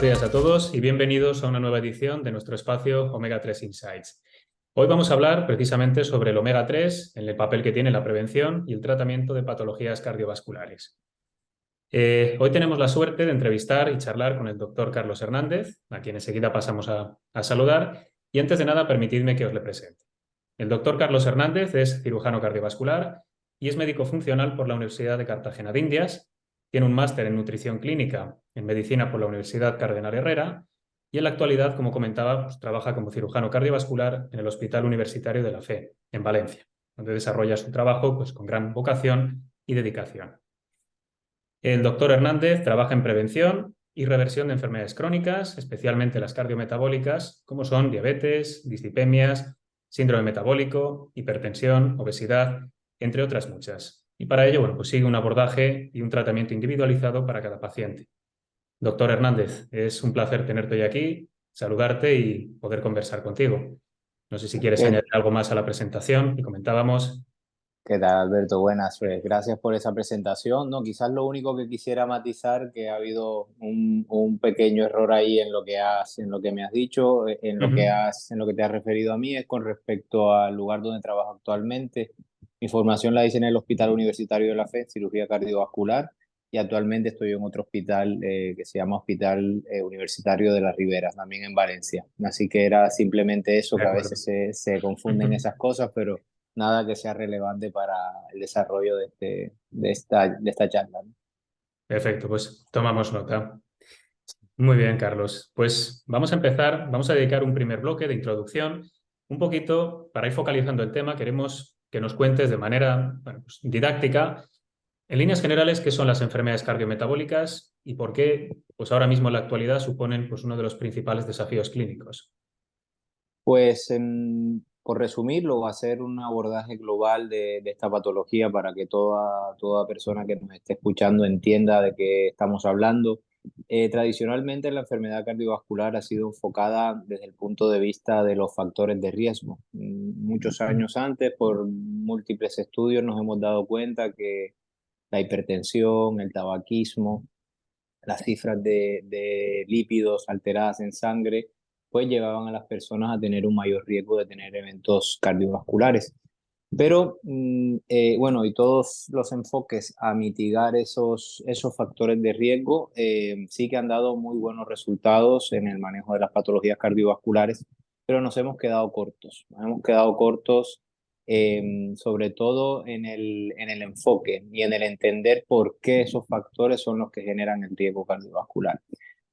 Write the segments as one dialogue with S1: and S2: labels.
S1: buenos días a todos y bienvenidos a una nueva edición de nuestro espacio Omega 3 Insights. Hoy vamos a hablar precisamente sobre el omega 3 en el papel que tiene en la prevención y el tratamiento de patologías cardiovasculares. Hoy tenemos la suerte de entrevistar y charlar con el doctor Carlos Hernández, a quien enseguida pasamos a saludar, y antes de nada permitidme que os le presente. El doctor Carlos Hernández es cirujano cardiovascular y es médico funcional por la Universidad de Cartagena de Indias. Tiene un máster en nutrición clínica en medicina por la Universidad Cardenal Herrera y en la actualidad, como comentaba, trabaja como cirujano cardiovascular en el Hospital Universitario de la Fe, en Valencia, donde desarrolla su trabajo con gran vocación y dedicación. El doctor Hernández trabaja en prevención y reversión de enfermedades crónicas, especialmente las cardiometabólicas, como son diabetes, dislipemias, síndrome metabólico, hipertensión, obesidad, entre otras muchas. Y para ello, pues sigue un abordaje y un tratamiento individualizado para cada paciente. Doctor Hernández, es un placer tenerte hoy aquí, saludarte y poder conversar contigo. No sé si quieres
S2: ¿Qué,
S1: añadir algo más a la presentación y comentábamos.
S2: qué tal, Alberto? Buenas, pues, gracias por esa presentación. No, quizás lo único que quisiera matizar que ha habido un pequeño error ahí en lo que me has dicho, en lo que te has referido a mí, es con respecto al lugar donde trabajo actualmente. Mi formación la hice en el Hospital Universitario de la Fe, cirugía cardiovascular, y actualmente estoy en otro hospital que se llama Hospital Universitario de la Ribera, también en Valencia. Así que era simplemente eso,
S1: De
S2: que a
S1: acuerdo.
S2: veces se confunden esas cosas, pero nada que sea relevante para el desarrollo de esta charla, ¿no?
S1: Perfecto, pues tomamos nota. Muy bien, Carlos. Pues vamos a empezar, vamos a dedicar un primer bloque de introducción, un poquito para ir focalizando el tema. Queremos que nos cuentes de manera didáctica, en líneas generales, qué son las enfermedades cardiometabólicas y por qué, pues ahora mismo en la actualidad suponen pues, uno de los principales desafíos clínicos.
S2: Pues, por resumirlo, hacer un abordaje global de esta patología para que toda persona que nos esté escuchando entienda de qué estamos hablando. Tradicionalmente, la enfermedad cardiovascular ha sido enfocada desde el punto de vista de los factores de riesgo. Muchos años antes, por múltiples estudios, nos hemos dado cuenta que la hipertensión, el tabaquismo, las cifras de lípidos alteradas en sangre, pues llevaban a las personas a tener un mayor riesgo de tener eventos cardiovasculares. Pero, bueno, y todos los enfoques a mitigar esos factores de riesgo sí que han dado muy buenos resultados en el manejo de las patologías cardiovasculares, pero nos hemos quedado cortos. Nos hemos quedado cortos sobre todo en el enfoque y en el entender por qué esos factores son los que generan el riesgo cardiovascular.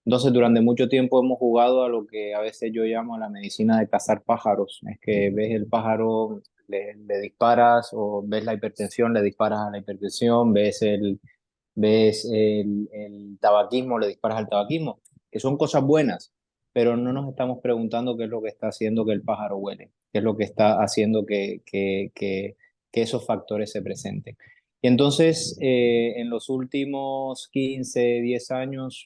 S2: Entonces, durante mucho tiempo hemos jugado a lo que a veces yo llamo la medicina de cazar pájaros. Es que ves el pájaro, le disparas, o ves la hipertensión, le disparas a la hipertensión, ves el tabaquismo, le disparas al tabaquismo, que son cosas buenas, pero no nos estamos preguntando qué es lo que está haciendo que el pájaro huele, qué es lo que está haciendo que esos factores se presenten. Y entonces, en los últimos 15, 10 años,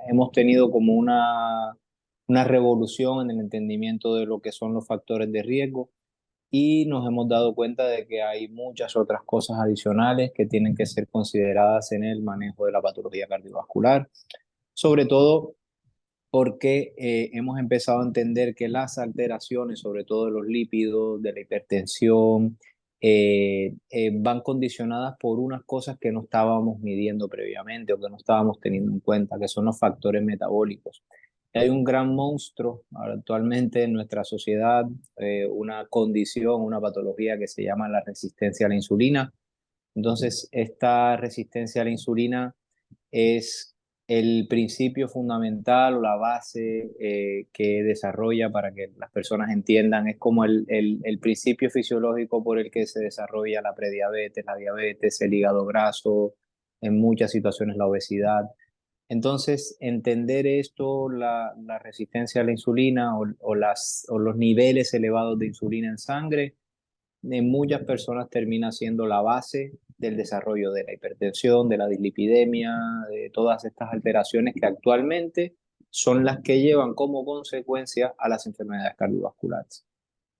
S2: hemos tenido como una revolución en el entendimiento de lo que son los factores de riesgo y nos hemos dado cuenta de que hay muchas otras cosas adicionales que tienen que ser consideradas en el manejo de la patología cardiovascular, sobre todo porque hemos empezado a entender que las alteraciones, sobre todo de los lípidos, de la hipertensión, van condicionadas por unas cosas que no estábamos midiendo previamente o que no estábamos teniendo en cuenta, que son los factores metabólicos. Hay un gran monstruo actualmente en nuestra sociedad, una condición, una patología que se llama la resistencia a la insulina. Entonces, esta resistencia a la insulina es el principio fundamental o la base que desarrolla, para que las personas entiendan, es como el principio fisiológico por el que se desarrolla la prediabetes, la diabetes, el hígado graso, en muchas situaciones la obesidad. Entonces, entender esto, la resistencia a la insulina o los niveles elevados de insulina en sangre, en muchas personas termina siendo la base del desarrollo de la hipertensión, de la dislipidemia, de todas estas alteraciones que actualmente son las que llevan como consecuencia a las enfermedades cardiovasculares.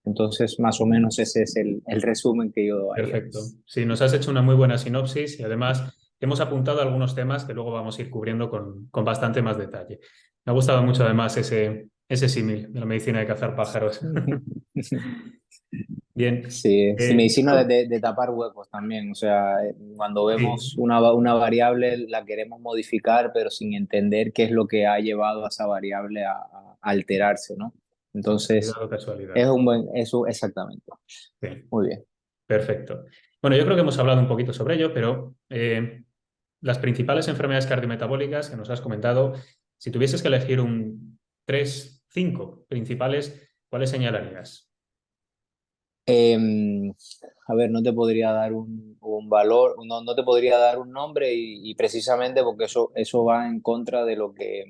S2: Entonces, más o menos ese es el resumen que yo haría.
S1: Perfecto. Sí, nos has hecho una muy buena sinopsis y además hemos apuntado algunos temas que luego vamos a ir cubriendo con bastante más detalle. Me ha gustado mucho además ese símil de la medicina de cazar pájaros. Bien.
S2: Sí, sí, medicina
S1: Doctor,
S2: de tapar huecos también. O sea, cuando vemos
S1: sí,
S2: una variable, la queremos modificar, pero sin entender qué es lo que ha llevado a esa variable a alterarse, ¿no?
S1: casualidad
S2: Entonces,
S1: o casualidad.
S2: es un buen, eso exactamente.
S1: Sí,
S2: Muy bien.
S1: perfecto. Bueno, yo creo que hemos hablado un poquito sobre ello, pero las principales enfermedades cardiometabólicas que nos has comentado, si tuvieses que elegir tres, cinco principales, ¿cuáles señalarías?
S2: Em, a ver, no te podría dar un valor, no te podría dar un nombre y precisamente porque eso va en contra de lo que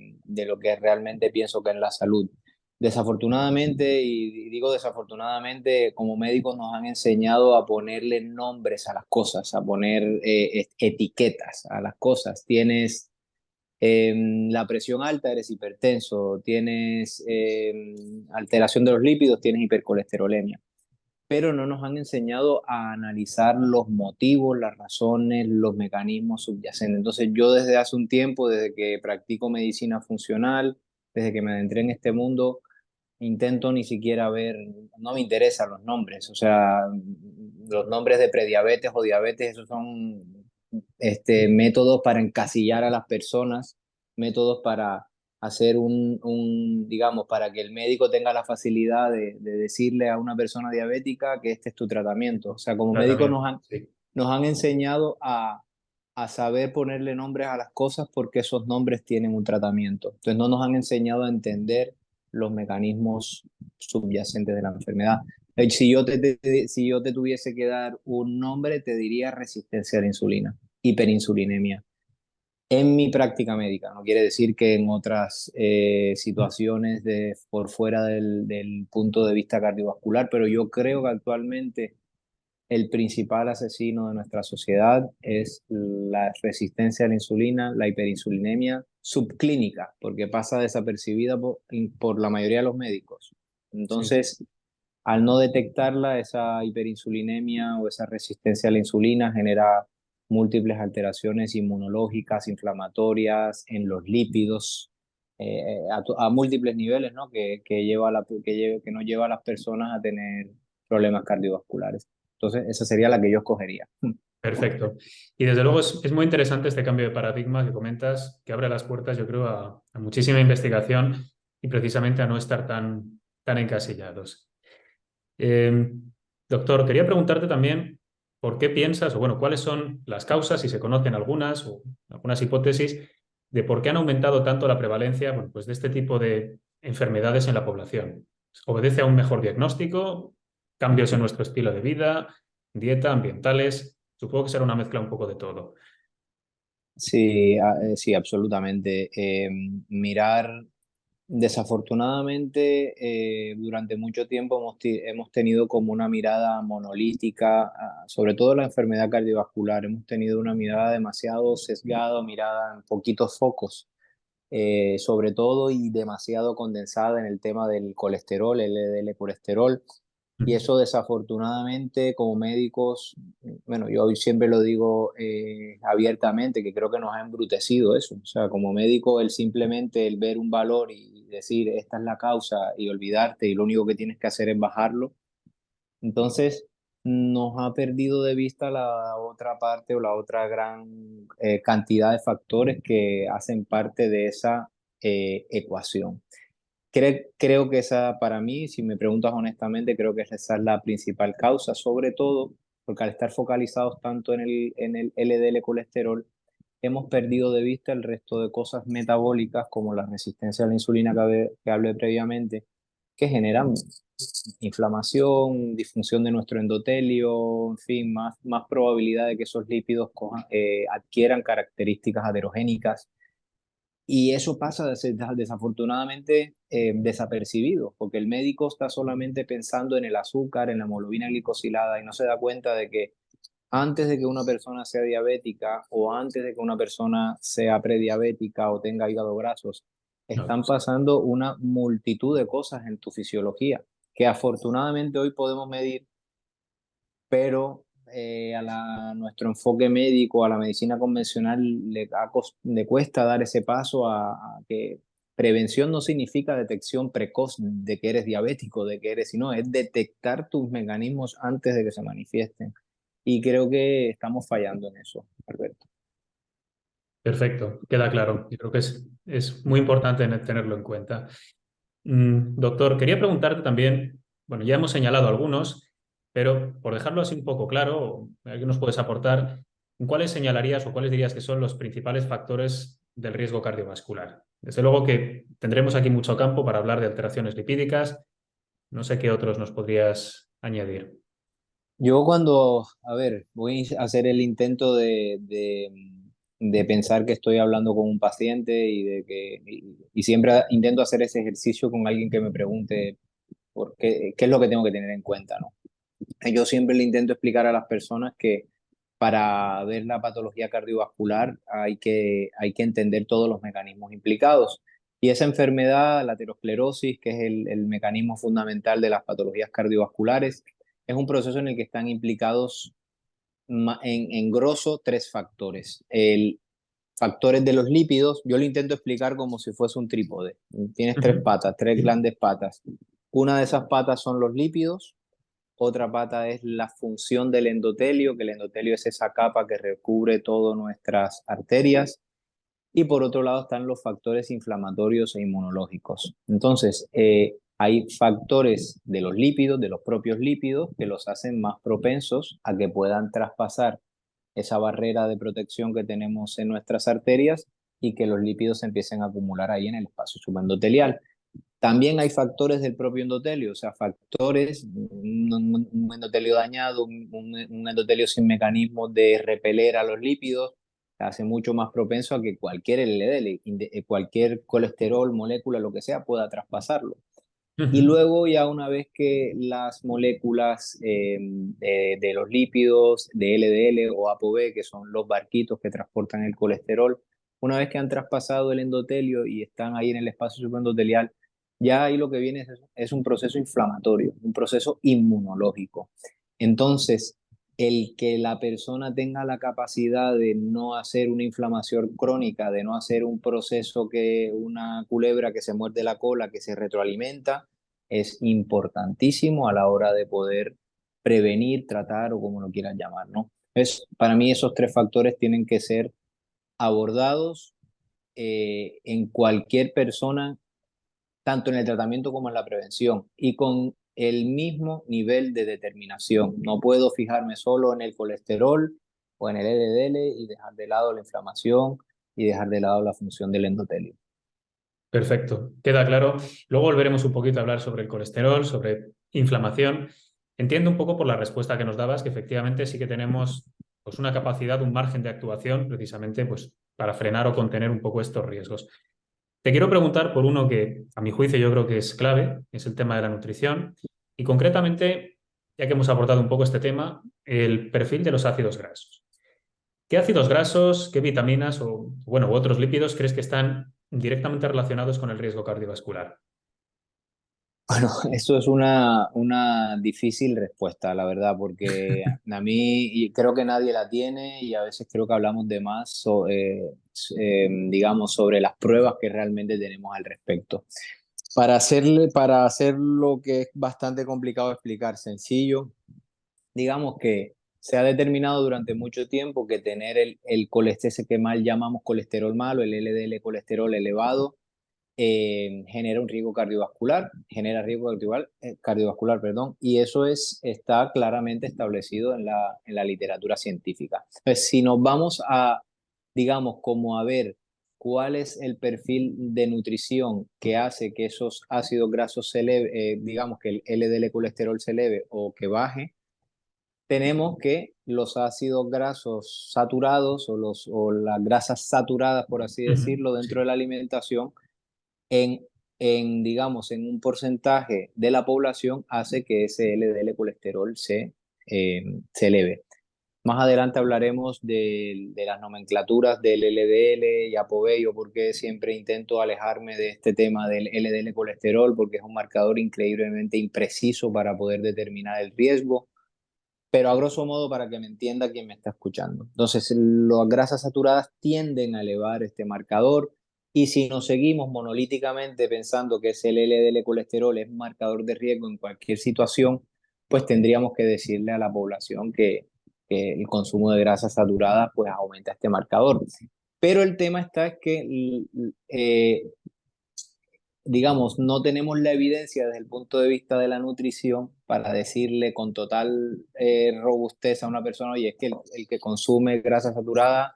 S2: realmente pienso que es la salud. Desafortunadamente, y digo desafortunadamente, como médicos nos han enseñado a ponerle nombres a las cosas, a poner etiquetas a las cosas. Tienes la presión alta, eres hipertenso, tienes alteración de los lípidos, tienes hipercolesterolemia, pero no nos han enseñado a analizar los motivos, las razones, los mecanismos subyacentes. Entonces yo desde hace un tiempo, desde que practico medicina funcional, desde que me adentré en este mundo, intento ni siquiera ver, no me interesan los nombres, o sea, los nombres de prediabetes o diabetes, esos son métodos para encasillar a las personas, métodos para hacer digamos, para que el médico tenga la facilidad de decirle a una persona diabética que este es tu tratamiento. O sea, como médicos
S1: Tratamiento. Sí,
S2: nos han enseñado a saber ponerle nombres a las cosas porque esos nombres tienen un tratamiento. Entonces no nos han enseñado a entender los mecanismos subyacentes de la enfermedad. Si yo te tuviese que dar un nombre, te diría resistencia a la insulina, hiperinsulinemia. En mi práctica médica, no quiere decir que en otras situaciones por fuera del punto de vista cardiovascular, pero yo creo que actualmente el principal asesino de nuestra sociedad es la resistencia a la insulina, la hiperinsulinemia subclínica, porque pasa desapercibida por la mayoría de los médicos.
S1: sí.
S2: Entonces, al no detectarla, esa hiperinsulinemia o esa resistencia a la insulina genera múltiples alteraciones inmunológicas, inflamatorias en los lípidos, a múltiples niveles, ¿no? Que no lleva a las personas a tener problemas cardiovasculares. Entonces, esa sería la que yo escogería.
S1: Perfecto. Y desde luego es muy interesante este cambio de paradigma que comentas, que abre las puertas, yo creo, a muchísima investigación y precisamente a no estar tan encasillados. Eh, Doctor, quería preguntarte también por qué piensas, o bueno, cuáles son las causas, si se conocen algunas o algunas hipótesis, de por qué han aumentado tanto la prevalencia, bueno, pues de este tipo de enfermedades en la población. ¿Obedece a un mejor diagnóstico, cambios en nuestro estilo de vida, dieta, ambientales? Supongo que será una mezcla un poco de todo.
S2: Sí, sí, absolutamente. Mirar, desafortunadamente, durante mucho tiempo hemos tenido como una mirada monolítica, sobre todo la enfermedad cardiovascular. Hemos tenido una mirada demasiado sesgada, mirada en poquitos focos, sobre todo y demasiado condensada en el tema del colesterol, el LDL colesterol. Y eso desafortunadamente como médicos, bueno, yo siempre lo digo abiertamente, que creo que nos ha embrutecido eso. O sea, como médico, el ver un valor y decir, esta es la causa y olvidarte y lo único que tienes que hacer es bajarlo. Entonces, nos ha perdido de vista la otra parte o la otra gran cantidad de factores que hacen parte de esa ecuación. Creo que esa, para mí, si me preguntas honestamente, creo que esa es la principal causa, sobre todo porque al estar focalizados tanto en el LDL colesterol, hemos perdido de vista el resto de cosas metabólicas como la resistencia a la insulina que hablé previamente, que generan inflamación, disfunción de nuestro endotelio, en fin, más probabilidad de que esos lípidos adquieran características aterogénicas y eso pasa desafortunadamente desapercibido, porque el médico está solamente pensando en el azúcar, en la hemoglobina glicosilada y no se da cuenta de que antes de que una persona sea diabética o antes de que una persona sea prediabética o tenga hígado grasos,
S1: No,
S2: están pasando una multitud de cosas en tu fisiología que afortunadamente hoy podemos medir, pero nuestro enfoque médico, a la medicina convencional, le cuesta dar ese paso a que prevención no significa detección precoz de que eres diabético, de que eres, sino es detectar tus mecanismos antes de que se manifiesten. Y creo que estamos fallando en eso, Alberto.
S1: Perfecto, queda claro. Yo creo que es muy importante tenerlo en cuenta. Doctor, quería preguntarte también, bueno, ya hemos señalado algunos, pero por dejarlo así un poco claro, ¿qué nos puedes aportar? ¿Cuáles señalarías o cuáles dirías que son los principales factores del riesgo cardiovascular? Desde luego que tendremos aquí mucho campo para hablar de alteraciones lipídicas. No sé qué otros nos podrías añadir.
S2: Yo cuando, a ver, voy a hacer el intento de pensar que estoy hablando con un paciente y siempre intento hacer ese ejercicio con alguien que me pregunte por qué es lo que tengo que tener en cuenta, ¿no? Yo siempre le intento explicar a las personas que para ver la patología cardiovascular hay que entender todos los mecanismos implicados. Y esa enfermedad, la aterosclerosis, que es el mecanismo fundamental de las patologías cardiovasculares, es un proceso en el que están implicados en grosso tres factores. Factores de los lípidos, yo lo intento explicar como si fuese un trípode. Tienes tres
S1: Ujú.
S2: patas, tres grandes patas. Una de esas patas son los lípidos, otra pata es la función del endotelio, que el endotelio es esa capa que recubre todas nuestras arterias. Y por otro lado están los factores inflamatorios e inmunológicos. Entonces, hay factores de los lípidos, de los propios lípidos, que los hacen más propensos a que puedan traspasar esa barrera de protección que tenemos en nuestras arterias y que los lípidos se empiecen a acumular ahí en el espacio subendotelial. También hay factores del propio endotelio, o sea, factores, un endotelio dañado, un endotelio sin mecanismos de repeler a los lípidos, hace mucho más propenso a que cualquier LDL, cualquier colesterol, molécula, lo que sea, pueda traspasarlo. Y
S1: Ujú.
S2: luego ya una vez que las moléculas de los lípidos, de LDL o ApoB, que son los barquitos que transportan el colesterol, una vez que han traspasado el endotelio y están ahí en el espacio subendotelial, ya ahí lo que viene es un proceso inflamatorio, un proceso inmunológico. Entonces, el que la persona tenga la capacidad de no hacer una inflamación crónica, de no hacer un proceso que una culebra que se muerde la cola, que se retroalimenta, es importantísimo a la hora de poder prevenir, tratar o como lo quieran llamar, ¿no? Para mí esos tres factores tienen que ser abordados en cualquier persona, tanto en el tratamiento como en la prevención, y con el mismo nivel de determinación. No puedo fijarme solo en el colesterol o en el LDL y dejar de lado la inflamación y dejar de lado la función del endotelio.
S1: Perfecto, queda claro. Luego volveremos un poquito a hablar sobre el colesterol, sobre inflamación. Entiendo un poco por la respuesta que nos dabas que efectivamente sí que tenemos pues, una capacidad, un margen de actuación precisamente pues, para frenar o contener un poco estos riesgos. Te quiero preguntar por uno que a mi juicio yo creo que es clave, es el tema de la nutrición y concretamente, ya que hemos abordado un poco este tema, el perfil de los ácidos grasos. ¿Qué ácidos grasos, qué vitaminas o bueno, u otros lípidos crees que están directamente relacionados con el riesgo cardiovascular?
S2: Bueno, eso es una difícil respuesta, la verdad, porque a mí y creo que nadie la tiene y a veces creo que hablamos de más, digamos, sobre las pruebas que realmente tenemos al respecto. Para hacer lo que es bastante complicado explicar, sencillo, digamos que se ha determinado durante mucho tiempo que tener el colesterol que mal llamamos colesterol malo, el LDL colesterol elevado, genera un riesgo cardiovascular, genera riesgo cardiovascular, perdón, y eso está claramente establecido en la literatura científica. Entonces, si nos vamos a, digamos, como a ver cuál es el perfil de nutrición que hace que esos ácidos grasos se eleve, digamos que el LDL colesterol se eleve o que baje, tenemos que los ácidos grasos saturados o las grasas saturadas, por así
S1: Ujú.
S2: decirlo, dentro
S1: Sí,
S2: de la alimentación en, digamos, en un porcentaje de la población hace que ese LDL colesterol se eleve. Más adelante hablaremos de las nomenclaturas del LDL y ApoB, yo porque siempre intento alejarme de este tema del LDL colesterol, porque es un marcador increíblemente impreciso para poder determinar el riesgo. pero a grosso modo para que me entienda quien me está escuchando. Entonces, las grasas saturadas tienden a elevar este marcador y si nos seguimos monolíticamente pensando que es el LDL colesterol es un marcador de riesgo en cualquier situación, pues tendríamos que decirle a la población que el consumo de grasas saturadas pues aumenta este marcador. Pero el tema está es que digamos, no tenemos la evidencia desde el punto de vista de la nutrición para decirle con total robustez a una persona, oye, es que el que consume grasa saturada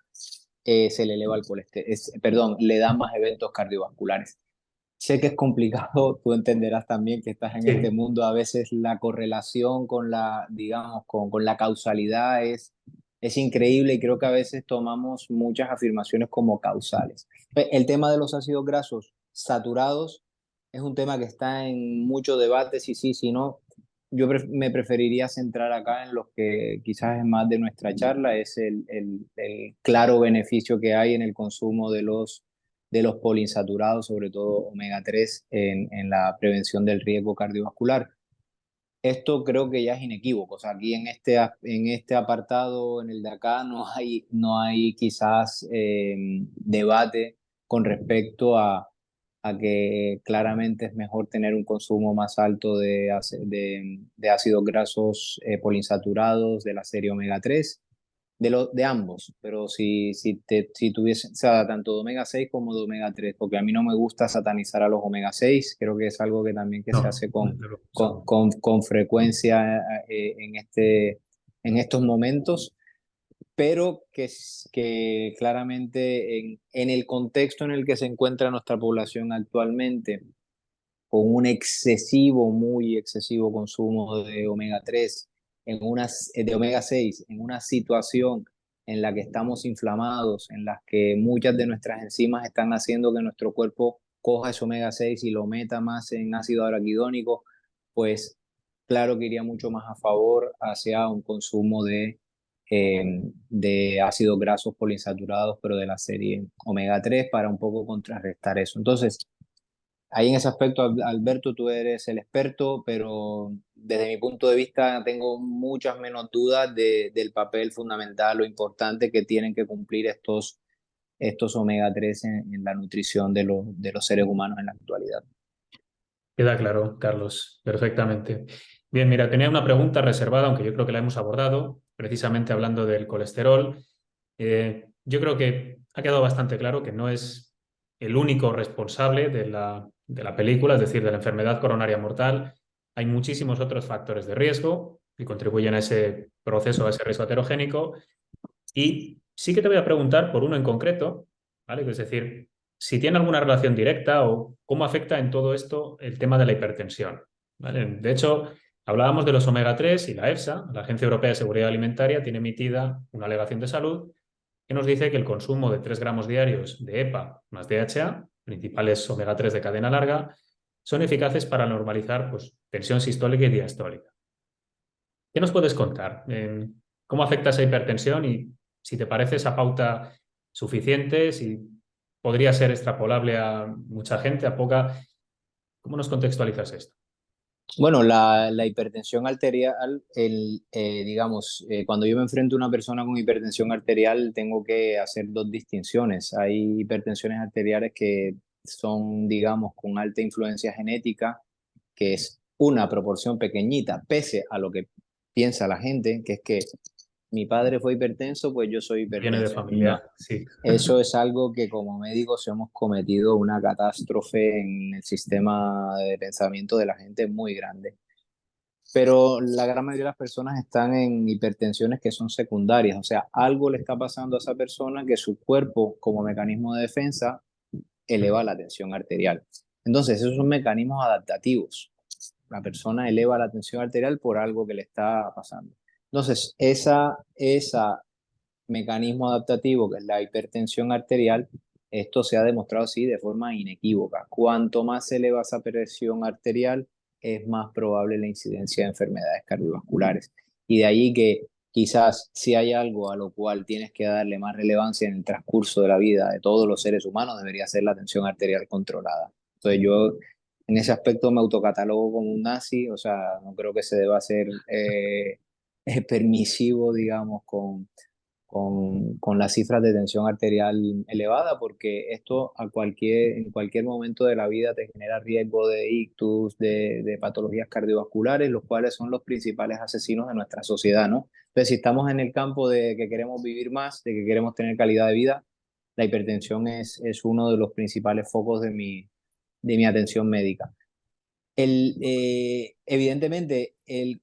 S2: se le eleva el colesterol, perdón, le da más eventos cardiovasculares. Sé que es complicado, tú entenderás también que estás en este
S1: Sí,
S2: mundo, a veces la correlación con la, digamos, con la causalidad es increíble y creo que a veces tomamos muchas afirmaciones como causales. El tema de los ácidos grasos saturados es un tema que está en mucho debate, si sí, si no. Yo me preferiría centrar acá en lo que quizás es más de nuestra charla, es el claro beneficio que hay en el consumo de los poliinsaturados, sobre todo omega 3, en la prevención del riesgo cardiovascular. Esto creo que ya es inequívoco. O sea, aquí en este apartado, en el de acá, no hay quizás debate con respecto a que claramente es mejor tener un consumo más alto de ácidos grasos poliinsaturados de la serie omega 3 de ambos, pero si tuviese, o sea, tanto de omega 6 como de omega 3 porque a mí no me gusta satanizar a los omega 6 creo que es algo que también que se
S1: no,
S2: hace
S1: desde luego, eso no.
S2: con frecuencia en estos momentos, pero que claramente en el contexto en el que se encuentra nuestra población actualmente, con un excesivo, muy excesivo consumo de omega 3, de omega 6, en una situación en la que estamos inflamados, en la que muchas de nuestras enzimas están haciendo que nuestro cuerpo coja ese omega 6 y lo meta más en ácido araquidónico, pues claro que iría mucho más a favor hacia un consumo de ácidos grasos poliinsaturados, pero de la serie omega 3 para un poco contrarrestar eso. Entonces, ahí en ese aspecto, Alberto, tú eres el experto, pero desde mi punto de vista tengo muchas menos dudas del papel fundamental o importante que tienen que cumplir estos omega 3 en la nutrición de los seres humanos en la actualidad.
S1: Queda claro, Carlos, perfectamente. Bien, mira, tenía una pregunta reservada, aunque yo creo que la hemos abordado, precisamente hablando del colesterol. Yo creo que ha quedado bastante claro que no es el único responsable de la película, es decir, de la enfermedad coronaria mortal. Hay muchísimos otros factores de riesgo que contribuyen a ese proceso, a ese riesgo heterogénico. Y sí que te voy a preguntar por uno en concreto, ¿vale? Es decir, si tiene alguna relación directa o cómo afecta en todo esto el tema de la hipertensión, ¿vale? De hecho, hablábamos de los omega 3 y la EFSA, la Agencia Europea de Seguridad Alimentaria, tiene emitida una alegación de salud que nos dice que el consumo de 3 gramos diarios de EPA más DHA, principales omega 3 de cadena larga, son eficaces para normalizar pues, tensión sistólica y diastólica. ¿Qué nos puedes contar? ¿Cómo afecta esa hipertensión y si te parece esa pauta suficiente, si podría ser extrapolable a mucha gente, a poca? ¿Cómo nos contextualizas esto?
S2: Bueno, la hipertensión arterial, digamos, cuando yo me enfrento a una persona con hipertensión arterial, tengo que hacer dos distinciones. Hay hipertensiones arteriales que son, digamos, con alta influencia genética, que es una proporción pequeñita, pese a lo que piensa la gente, que es que mi padre fue hipertenso, pues yo soy
S1: Viene de
S2: hipertenso.
S1: familia,
S2: No,
S1: sí.
S2: eso es algo que como médicos hemos cometido una catástrofe en el sistema de pensamiento de la gente muy grande. Pero la gran mayoría de las personas están en hipertensiones que son secundarias, o sea, algo le está pasando a esa persona que su cuerpo como mecanismo de defensa eleva la tensión arterial. Entonces, esos son mecanismos adaptativos. La persona eleva la tensión arterial por algo que le está pasando. Entonces, esa mecanismo adaptativo que es la hipertensión arterial, esto se ha demostrado así de forma inequívoca. Cuanto más se eleva esa presión arterial, es más probable la incidencia de enfermedades cardiovasculares. Y de ahí que quizás si hay algo a lo cual tienes que darle más relevancia en el transcurso de la vida de todos los seres humanos, debería ser la tensión arterial controlada. Entonces yo en ese aspecto me autocatalogo como un nazi, o sea, no creo que se deba hacer permisivo, digamos, con las cifras de tensión arterial elevada, porque esto en cualquier momento de la vida te genera riesgo de ictus, de patologías cardiovasculares, los cuales son los principales asesinos de nuestra sociedad, ¿no? Entonces, si estamos en el campo de que queremos vivir más, de que queremos tener calidad de vida, la hipertensión es uno de los principales focos de mi atención médica. Evidentemente,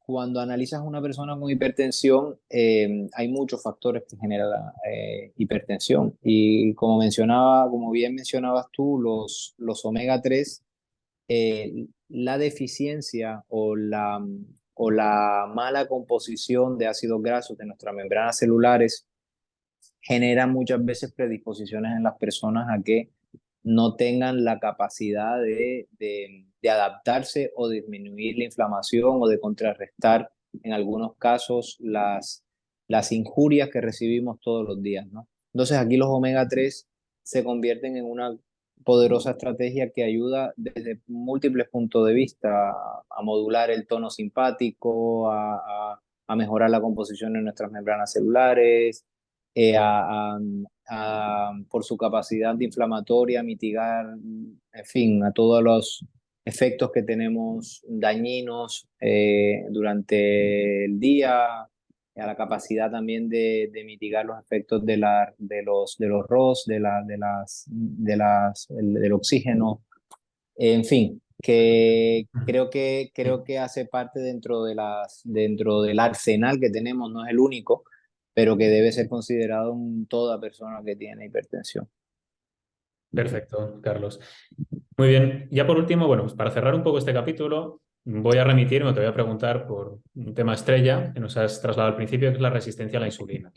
S2: cuando analizas a una persona con hipertensión, hay muchos factores que generan la hipertensión. Y como bien mencionabas tú, los omega 3, la deficiencia o la mala composición de ácidos grasos de nuestras membranas celulares genera muchas veces predisposiciones en las personas a que no tengan la capacidad de adaptarse o disminuir la inflamación o de contrarrestar en algunos casos las injurias que recibimos todos los días, ¿no? Entonces aquí los omega 3 se convierten en una poderosa estrategia que ayuda desde múltiples puntos de vista a modular el tono simpático, a mejorar la composición de nuestras membranas celulares, por su capacidad antiinflamatoria, mitigar, en fin, a todos los efectos que tenemos dañinos durante el día, a la capacidad también de mitigar los efectos de los ROS, del oxígeno, en fin, que creo que hace parte dentro del arsenal que tenemos, no es el único, pero que debe ser considerado en toda persona que tiene hipertensión.
S1: Perfecto, Carlos. Muy bien. Ya por último, bueno, pues para cerrar un poco este capítulo, voy a remitirme, te voy a preguntar por un tema estrella que nos has trasladado al principio, que es la resistencia a la insulina.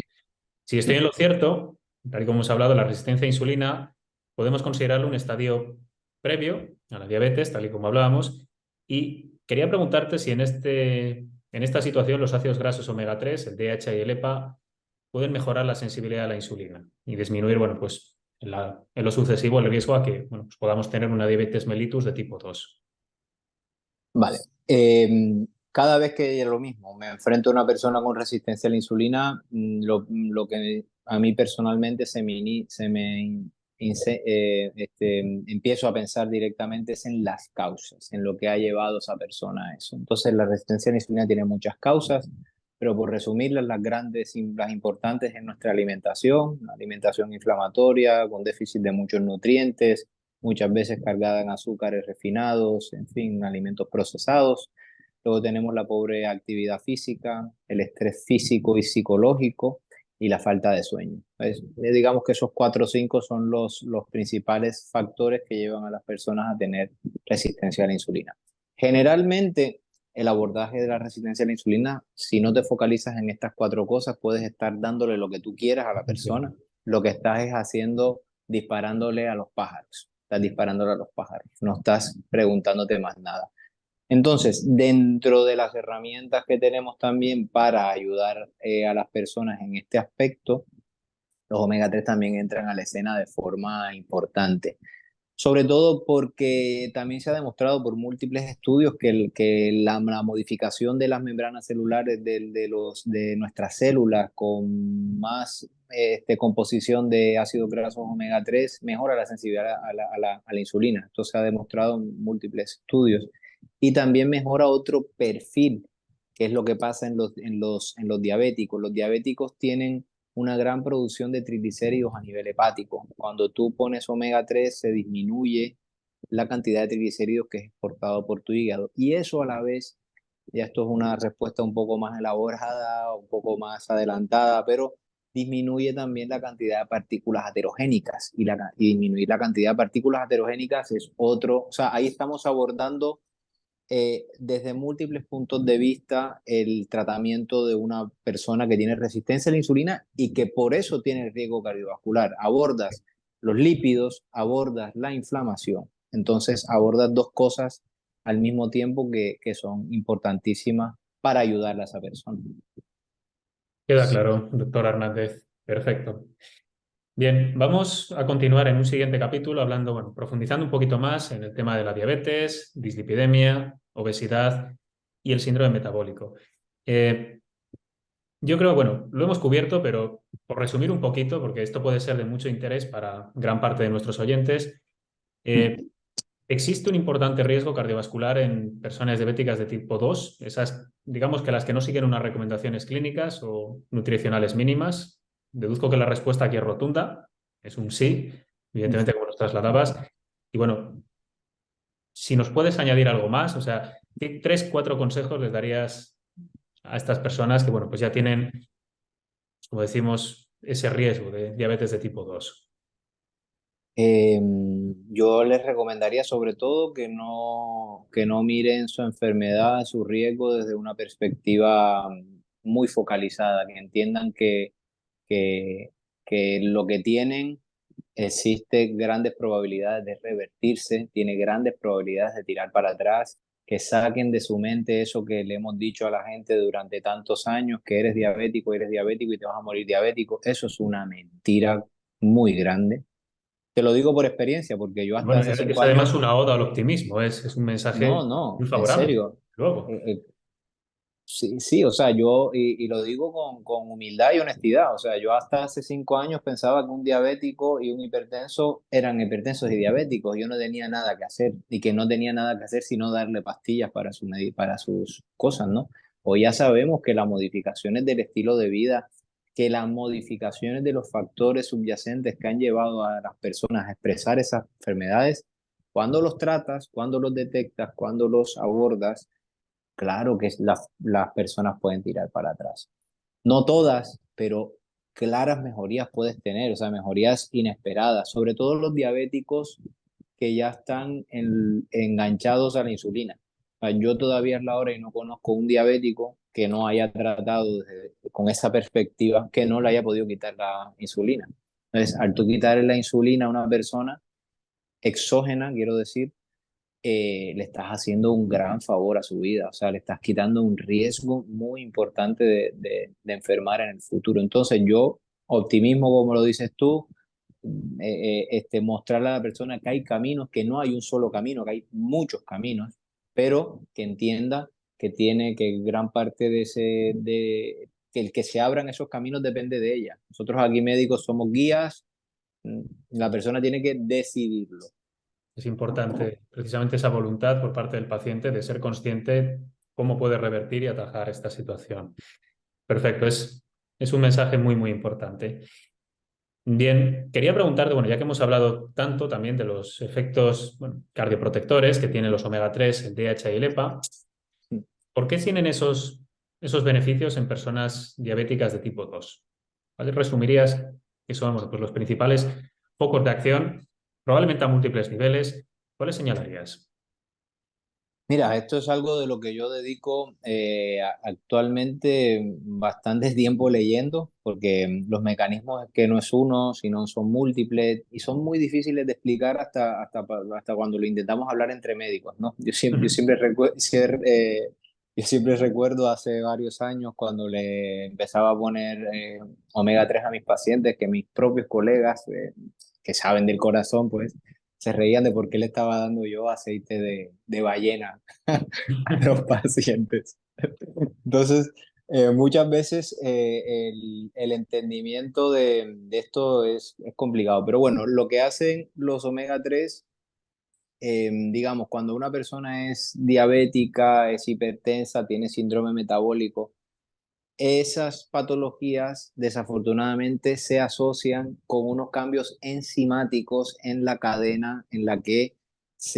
S1: Si estoy en lo cierto, tal y como hemos hablado, la resistencia a insulina podemos considerarlo un estadio previo a la diabetes, tal y como hablábamos, y quería preguntarte si en esta situación los ácidos grasos omega 3, el DHA y el EPA, pueden mejorar la sensibilidad a la insulina y disminuir, bueno, pues en lo sucesivo el riesgo a que, bueno, pues podamos tener una diabetes mellitus de tipo 2.
S2: Vale. Cada vez que lo mismo, me enfrento a una persona con resistencia a la insulina, lo que a mí personalmente empiezo a pensar directamente es en las causas, en lo que ha llevado a esa persona a eso. Entonces, la resistencia a la insulina tiene muchas causas, pero por resumirlas, las grandes y las importantes es nuestra alimentación, una alimentación inflamatoria, con déficit de muchos nutrientes, muchas veces cargada en azúcares refinados, en fin, alimentos procesados. Luego tenemos la pobre actividad física, el estrés físico y psicológico y la falta de sueño. Digamos que esos 4 o 5 son los principales factores que llevan a las personas a tener resistencia a la insulina. Generalmente, el abordaje de la resistencia a la insulina, si no te focalizas en estas 4 cosas, puedes estar dándole lo que tú quieras a la persona. Lo que estás es haciendo, disparándole a los pájaros. Estás disparándole a los pájaros. No estás preguntándote más nada. Entonces, dentro de las herramientas que tenemos también para ayudar a las personas en este aspecto, los omega 3 también entran a la escena de forma importante. Sobre todo porque también se ha demostrado por múltiples estudios que la modificación de las membranas celulares de nuestras células con más composición de ácidos grasos omega 3 mejora la sensibilidad a la insulina. Esto se ha demostrado en múltiples estudios. Y también mejora otro perfil, que es lo que pasa en los diabéticos. Los diabéticos tienen una gran producción de triglicéridos a nivel hepático. Cuando tú pones omega 3 se disminuye la cantidad de triglicéridos que es exportado por tu hígado. Y eso a la vez, ya esto es una respuesta un poco más elaborada, un poco más adelantada, pero disminuye también la cantidad de partículas aterogénicas. Y disminuir la cantidad de partículas aterogénicas es otro, o sea, ahí estamos abordando desde múltiples puntos de vista el tratamiento de una persona que tiene resistencia a la insulina y que por eso tiene riesgo cardiovascular. Abordas los lípidos, abordas la inflamación. Entonces abordas 2 cosas al mismo tiempo que son importantísimas para ayudar a esa persona.
S1: Queda claro, doctor Hernández. Perfecto. Bien, vamos a continuar en un siguiente capítulo hablando, bueno, profundizando un poquito más en el tema de la diabetes, dislipidemia, obesidad y el síndrome metabólico. Yo creo, bueno, lo hemos cubierto, pero por resumir un poquito, porque esto puede ser de mucho interés para gran parte de nuestros oyentes, eh, existe un importante riesgo cardiovascular en personas diabéticas de tipo 2, esas, digamos que las que no siguen unas recomendaciones clínicas o nutricionales mínimas. Deduzco que la respuesta aquí es rotunda, es un sí, evidentemente como nos trasladabas. Y bueno, si nos puedes añadir algo más, o sea, ¿qué tres, cuatro consejos les darías a estas personas que, bueno, pues ya tienen, como decimos, ese riesgo de diabetes de tipo 2?
S2: Yo les recomendaría sobre todo que no miren su enfermedad, su riesgo desde una perspectiva muy focalizada, que entiendan que, que lo que tienen existe grandes probabilidades de revertirse, tiene grandes probabilidades de tirar para atrás, que saquen de su mente eso que le hemos dicho a la gente durante tantos años, que eres diabético y te vas a morir diabético. Eso es una mentira muy grande. Te lo digo por experiencia, porque yo hasta
S1: Bueno,
S2: hace
S1: es
S2: cinco
S1: además
S2: años,
S1: una oda al optimismo, es un
S2: no,
S1: mensaje muy
S2: no, en
S1: favorable.
S2: serio.
S1: Luego,
S2: Eh, eh, Sí, sí, o sea, y lo digo con humildad y honestidad, o sea, yo hasta hace 5 años pensaba que un diabético y un hipertenso eran hipertensos y diabéticos, yo no tenía nada que hacer y que no tenía nada que hacer sino darle pastillas para, para sus cosas, ¿no? Hoy ya sabemos que las modificaciones del estilo de vida, que las modificaciones de los factores subyacentes que han llevado a las personas a expresar esas enfermedades, cuando los tratas, cuando los detectas, cuando los abordas, claro que las personas pueden tirar para atrás. No todas, pero claras mejorías puedes tener, o sea, mejorías inesperadas, sobre todo los diabéticos que ya están enganchados a la insulina. O sea, yo todavía es la hora y no conozco un diabético que no haya tratado con esa perspectiva, que no le haya podido quitar la insulina. Entonces, al tú quitarle la insulina a una persona exógena, quiero decir, le estás haciendo un gran favor a su vida, o sea, le estás quitando un riesgo muy importante de enfermar en el futuro. Entonces yo, optimismo, como lo dices tú, mostrarle a la persona que hay caminos, que no hay un solo camino, que hay muchos caminos, pero que entienda que tiene que gran parte de que el que se abran esos caminos depende de ella. Nosotros aquí médicos somos guías, la persona tiene que decidirlo.
S1: es importante precisamente esa voluntad por parte del paciente de ser consciente cómo puede revertir y atajar esta situación. Perfecto, es un mensaje muy, muy importante. Bien, quería preguntarte, bueno, ya que hemos hablado tanto también de los efectos, bueno, cardioprotectores que tienen los omega 3, el DHA y el EPA, ¿por qué tienen esos beneficios en personas diabéticas de tipo 2? ¿Cuáles resumirías que son, bueno, pues los principales focos de acción, probablemente a múltiples niveles? ¿Cuáles señalarías?
S2: Mira, esto es algo de lo que yo dedico actualmente bastante tiempo leyendo, porque los mecanismos es que no es uno, sino son múltiples y son muy difíciles de explicar hasta cuando lo intentamos hablar entre médicos, ¿no?
S1: Ujú.
S2: Yo siempre recuerdo hace varios años cuando le empezaba a poner omega 3 a mis pacientes, que mis propios colegas que saben del corazón, pues se reían de por qué le estaba dando yo aceite de ballena a los pacientes. Entonces, muchas veces el entendimiento de esto es complicado, pero bueno, lo que hacen los omega 3, digamos, cuando una persona es diabética, es hipertensa, tiene síndrome metabólico, esas patologías desafortunadamente se asocian con unos cambios enzimáticos en la cadena en la que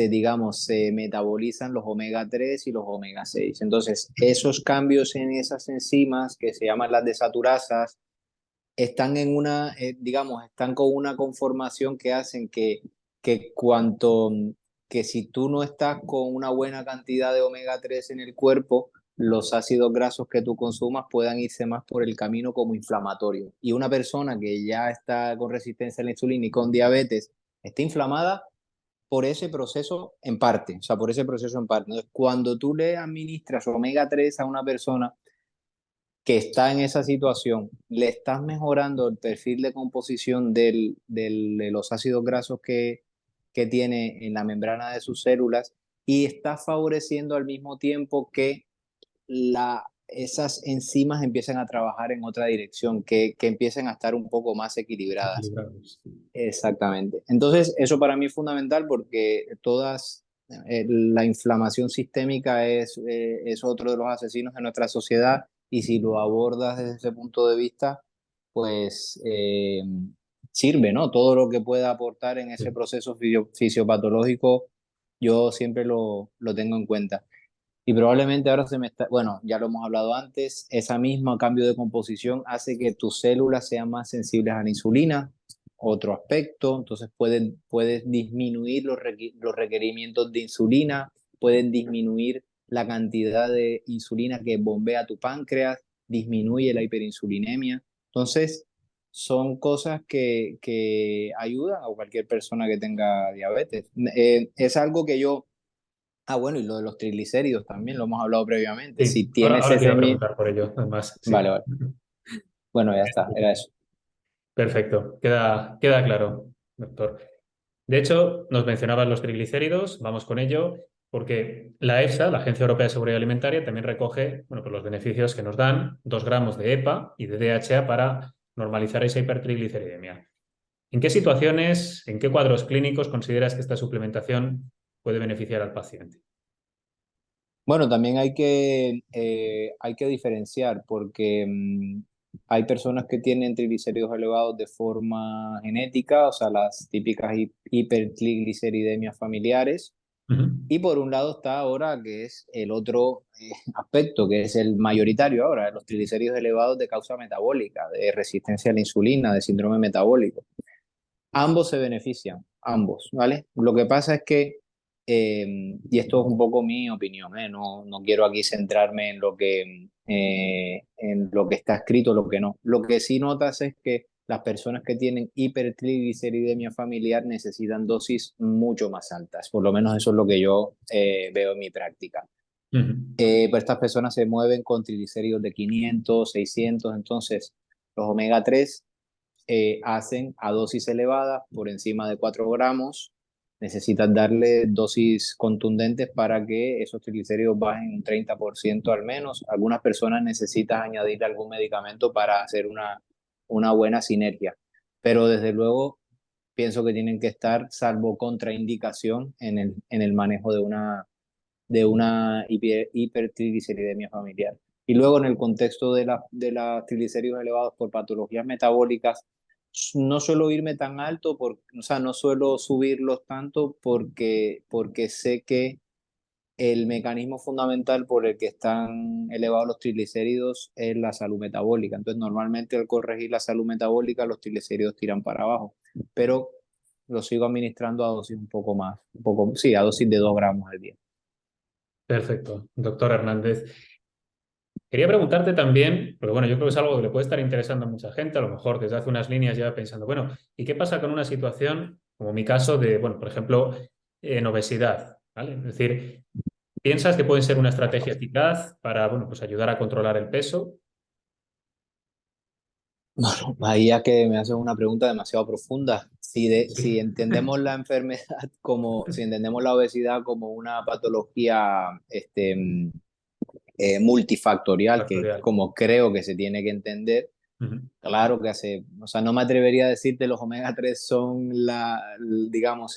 S2: digamos, se metabolizan los omega 3 y los omega 6. Entonces, esos cambios en esas enzimas que se llaman las desaturasas están digamos, están con una conformación que hacen que que si tú no estás con una buena cantidad de omega 3 en el cuerpo, los ácidos grasos que tú consumas puedan irse más por el camino como inflamatorio. Y una persona que ya está con resistencia a la insulina y con diabetes está inflamada por ese proceso en parte, o sea, por ese proceso en parte. Entonces, cuando tú le administras omega 3 a una persona que está en esa situación, le estás mejorando el perfil de composición de los ácidos grasos que tiene en la membrana de sus células y estás favoreciendo al mismo tiempo que esas enzimas empiezan a trabajar en otra dirección, que empiecen a estar un poco más equilibradas.
S1: Equilibrados.
S2: Exactamente. Entonces, eso para mí es fundamental porque la inflamación sistémica es otro de los asesinos de nuestra sociedad y si lo abordas desde ese punto de vista, pues sirve, ¿no? Todo lo que pueda aportar en ese
S1: Sí.
S2: proceso fisiopatológico, yo siempre lo tengo en cuenta. Y probablemente ahora se me está, bueno, ya lo hemos hablado antes, esa misma cambio de composición hace que tus células sean más sensibles a la insulina, otro aspecto, entonces puedes disminuir los requerimientos de insulina, pueden disminuir la cantidad de insulina que bombea tu páncreas, disminuye la hiperinsulinemia. Entonces, son cosas que ayudan a cualquier persona que tenga diabetes. Es algo que yo. Ah, bueno, y lo de los triglicéridos también lo hemos hablado previamente.
S1: Sí,
S2: Si
S1: ahora,
S2: tienes
S1: ahora te iba
S2: ese
S1: a
S2: mismo.
S1: preguntar por ello, además,
S2: Vale,
S1: sí.
S2: vale. Bueno, ya está, era eso.
S1: Perfecto, queda claro, doctor. De hecho, nos mencionaban los triglicéridos, vamos con ello, porque la EFSA, la Agencia Europea de Seguridad Alimentaria, también recoge, bueno, pues los beneficios que nos dan 2 gramos de EPA y de DHA para normalizar esa hipertrigliceridemia. ¿En qué situaciones, en qué cuadros clínicos consideras que esta suplementación puede beneficiar al paciente?
S2: Bueno, también hay que diferenciar porque hay personas que tienen triglicéridos elevados de forma genética, o sea, las típicas hipertrigliceridemias familiares.
S1: Ujú.
S2: Y por un lado está ahora que es el otro aspecto, que es el mayoritario ahora, los triglicéridos elevados de causa metabólica, de resistencia a la insulina, de síndrome metabólico. Ambos se benefician, ambos, ¿vale? Lo que pasa es que, y esto es un poco mi opinión, no quiero aquí centrarme en lo que está escrito, lo que no. Lo que sí notas es que las personas que tienen hipertrigliceridemia familiar necesitan dosis mucho más altas, por lo menos eso es lo que yo veo en mi práctica.
S1: Ujú.
S2: Pues estas personas se mueven con triglicéridos de 500, 600, entonces los omega 3 hacen a dosis elevadas, por encima de 4 gramos, necesitas darle dosis contundentes para que esos triglicéridos bajen un 30% al menos. Algunas personas necesitas añadir algún medicamento para hacer una buena sinergia, pero desde luego pienso que tienen que estar salvo contraindicación en el manejo de una hipertrigliceridemia familiar. Y luego en el contexto de los triglicéridos elevados por patologías metabólicas, no suelo irme tan alto, o sea, no suelo subirlos tanto porque sé que el mecanismo fundamental por el que están elevados los triglicéridos es la salud metabólica. Entonces, normalmente al corregir la salud metabólica, los triglicéridos tiran para abajo, pero los sigo administrando a dosis un poco más, sí, a dosis de 2 gramos al día.
S1: Perfecto, doctor Hernández. Quería preguntarte también, porque bueno, yo creo que es algo que le puede estar interesando a mucha gente, a lo mejor desde hace unas líneas ya pensando, bueno, ¿y qué pasa con una situación como mi caso de, bueno, por ejemplo, en obesidad? ¿Vale? Es decir, ¿piensas que puede ser una estrategia eficaz para, bueno, pues ayudar a controlar el peso?
S2: Bueno, ahí ya que me haces una pregunta demasiado profunda.
S1: Sí,
S2: Si entendemos la enfermedad si entendemos la obesidad como una patología multifactorial, que
S1: factorial.
S2: como creo que se tiene que entender,
S1: Ujú.
S2: claro que o sea, no me atrevería a decirte los omega 3 son digamos,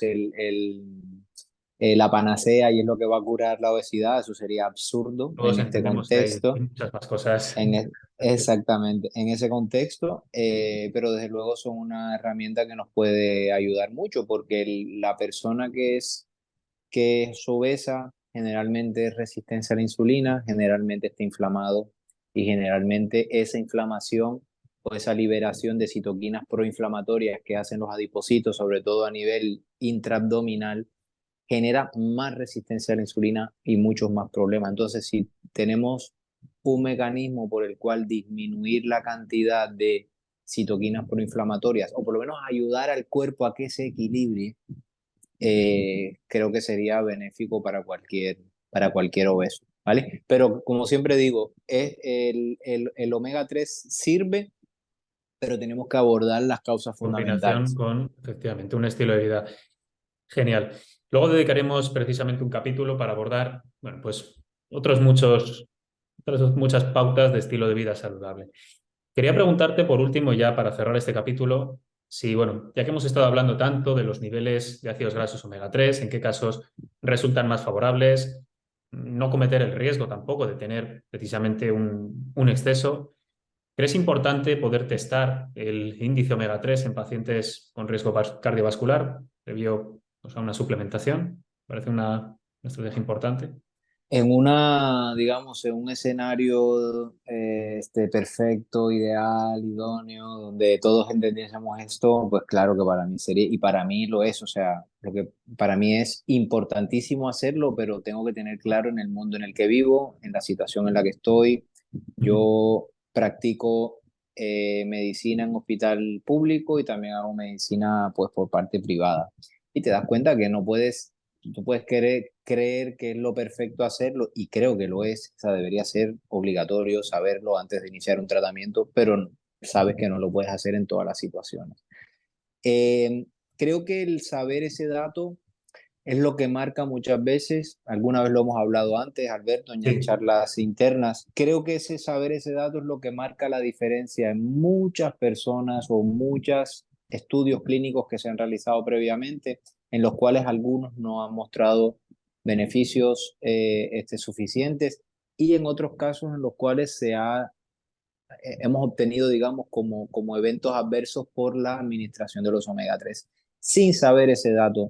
S2: la panacea y es lo que va a curar la obesidad, eso sería absurdo
S1: Todos
S2: en este
S1: entendemos que hay
S2: contexto.
S1: muchas más cosas.
S2: Exactamente, en ese contexto, pero desde luego son una herramienta que nos puede ayudar mucho porque la persona que es obesa generalmente es resistencia a la insulina, generalmente está inflamado y generalmente esa inflamación o esa liberación de citoquinas proinflamatorias que hacen los adipocitos, sobre todo a nivel intraabdominal, genera más resistencia a la insulina y muchos más problemas. Entonces, si tenemos un mecanismo por el cual disminuir la cantidad de citoquinas proinflamatorias o por lo menos ayudar al cuerpo a que se equilibre, creo que sería benéfico para cualquier obeso, ¿vale? Pero como siempre digo, el omega 3 sirve, pero tenemos que abordar las causas
S1: Combinación
S2: fundamentales.
S1: con, efectivamente, un estilo de vida. Genial. Luego dedicaremos precisamente un capítulo para abordar, bueno, pues otros muchos otras muchas pautas de estilo de vida saludable. Quería preguntarte por último, ya para cerrar este capítulo, si, bueno, ya que hemos estado hablando tanto de los niveles de ácidos grasos omega 3, en qué casos resultan más favorables, no cometer el riesgo tampoco de tener precisamente un exceso. ¿Crees importante poder testar el índice omega 3 en pacientes con riesgo cardiovascular previo, pues, a una suplementación? Parece una estrategia importante.
S2: En una, digamos, en un escenario perfecto, ideal, idóneo, donde todos entendiésemos esto, pues claro que para mí sería, y para mí lo es, o sea, lo que para mí es importantísimo hacerlo, pero tengo que tener claro en el mundo en el que vivo, en la situación en la que estoy. Yo practico medicina en hospital público y también hago medicina pues por parte privada. Y te das cuenta que no puedes, tú puedes creer que es lo perfecto hacerlo y creo que lo es, o sea, debería ser obligatorio saberlo antes de iniciar un tratamiento, pero sabes que no lo puedes hacer en todas las situaciones. Eh, Creo que el saber ese dato es lo que marca muchas veces, alguna vez lo hemos hablado antes, Alberto, en
S1: Sí,
S2: charlas internas, creo que ese saber ese dato es lo que marca la diferencia en muchas personas o muchos estudios clínicos que se han realizado previamente, en los cuales algunos no han mostrado beneficios suficientes y en otros casos en los cuales hemos obtenido, digamos, como eventos adversos por la administración de los omega 3. Sin saber ese dato,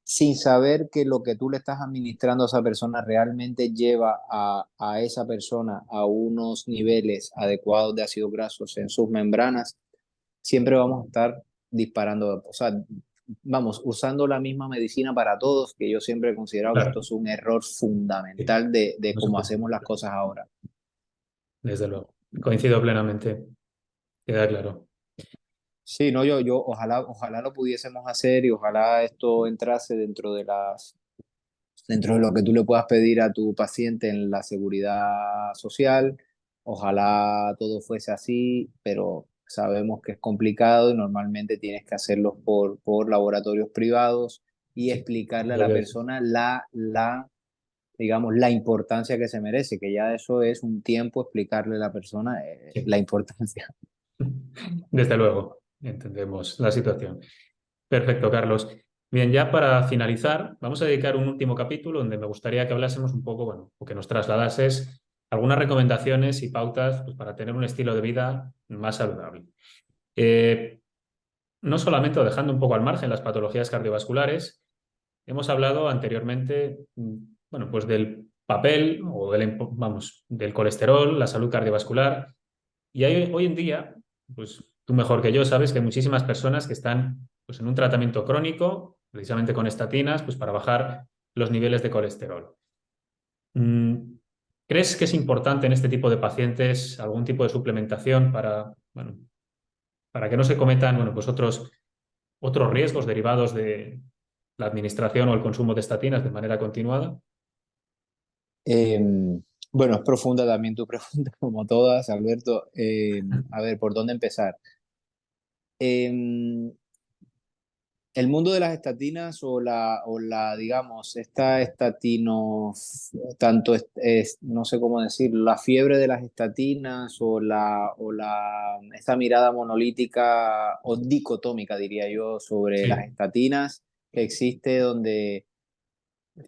S2: sin saber que lo que tú le estás administrando a esa persona realmente lleva a esa persona a unos niveles adecuados de ácidos grasos en sus membranas, siempre vamos a estar disparando, o sea, vamos, usando la misma medicina para todos, que yo siempre he considerado que esto
S1: claro.
S2: es un error
S1: Sí,
S2: fundamental de
S1: no se
S2: cómo
S1: puede.
S2: hacemos las cosas ahora.
S1: Desde luego. Coincido plenamente. Queda claro.
S2: Sí, no, ojalá lo pudiésemos hacer y ojalá esto entrase dentro de lo que tú le puedas pedir a tu paciente en la seguridad social. Ojalá todo fuese así, pero sabemos que es complicado y normalmente tienes que hacerlo por laboratorios privados y
S1: Sí,
S2: explicarle a
S1: lo
S2: la
S1: veo así.
S2: persona digamos, la importancia que se merece, que ya eso es un tiempo explicarle a la persona
S1: Sí.
S2: la importancia.
S1: Desde luego, entendemos la situación. Perfecto, Carlos. Bien, ya para finalizar, vamos a dedicar un último capítulo donde me gustaría que hablásemos un poco, bueno, o que nos trasladases algunas recomendaciones y pautas, pues, para tener un estilo de vida más saludable. Eh, no solamente, o dejando un poco al margen las patologías cardiovasculares, hemos hablado anteriormente, bueno, pues del papel o vamos, del colesterol, la salud cardiovascular. Y hay, hoy en día, pues tú mejor que yo sabes que hay muchísimas personas que están, pues, en un tratamiento crónico, precisamente con estatinas, pues para bajar los niveles de colesterol. Mm, ¿Crees que es importante en este tipo de pacientes algún tipo de suplementación para, bueno, para que no se cometan, bueno, pues otros riesgos derivados de la administración o el consumo de estatinas de manera continuada?
S2: Eh, bueno, es profunda también tu pregunta, como todas, Alberto. A ver, ¿por dónde empezar? Eh, el mundo de las estatinas digamos, esta estatino, tanto no sé cómo decir, la fiebre de las estatinas esta mirada monolítica o dicotómica, diría yo, sobre las
S1: Sí.
S2: estatinas que existe donde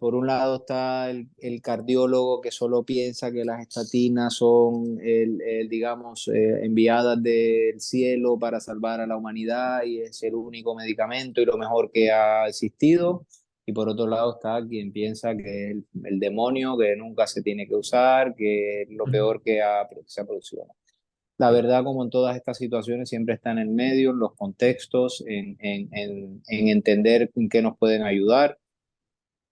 S2: por un lado está el cardiólogo que solo piensa que las estatinas son, digamos, enviadas del cielo para salvar a la humanidad y es el único medicamento y lo mejor que ha existido. Y por otro lado está quien piensa que es el demonio, que nunca se tiene que usar, que es lo peor que se ha producido. La
S1: Sí.
S2: verdad, como en todas estas situaciones, siempre está en el medio, en los contextos, en entender en qué nos pueden ayudar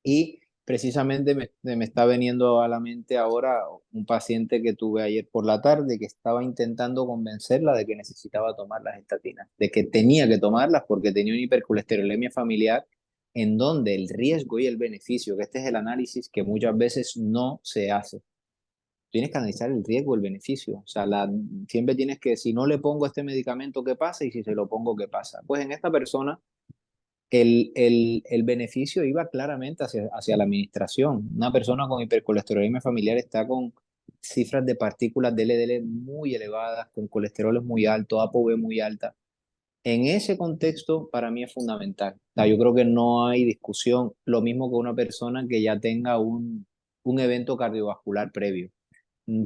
S2: y precisamente me está veniendo a la mente ahora un paciente que tuve ayer por la tarde que estaba intentando convencerla de que necesitaba tomar las estatinas, de que tenía que tomarlas porque tenía una hipercolesterolemia familiar en donde el riesgo y el beneficio, que este es el análisis que muchas veces no se hace. Tienes que analizar el riesgo, el beneficio. O sea, siempre tienes que, si no le pongo este medicamento, ¿qué pasa? Y si se lo pongo, ¿qué pasa? Pues en esta persona el beneficio iba claramente hacia la administración. Una persona con hipercolesterolemia familiar está con cifras de partículas de LDL muy elevadas, con colesteroles muy altos, ApoB muy alta. En ese contexto, para mí es fundamental. O sea, yo creo que no hay discusión. Lo mismo que una persona que ya tenga un evento cardiovascular previo.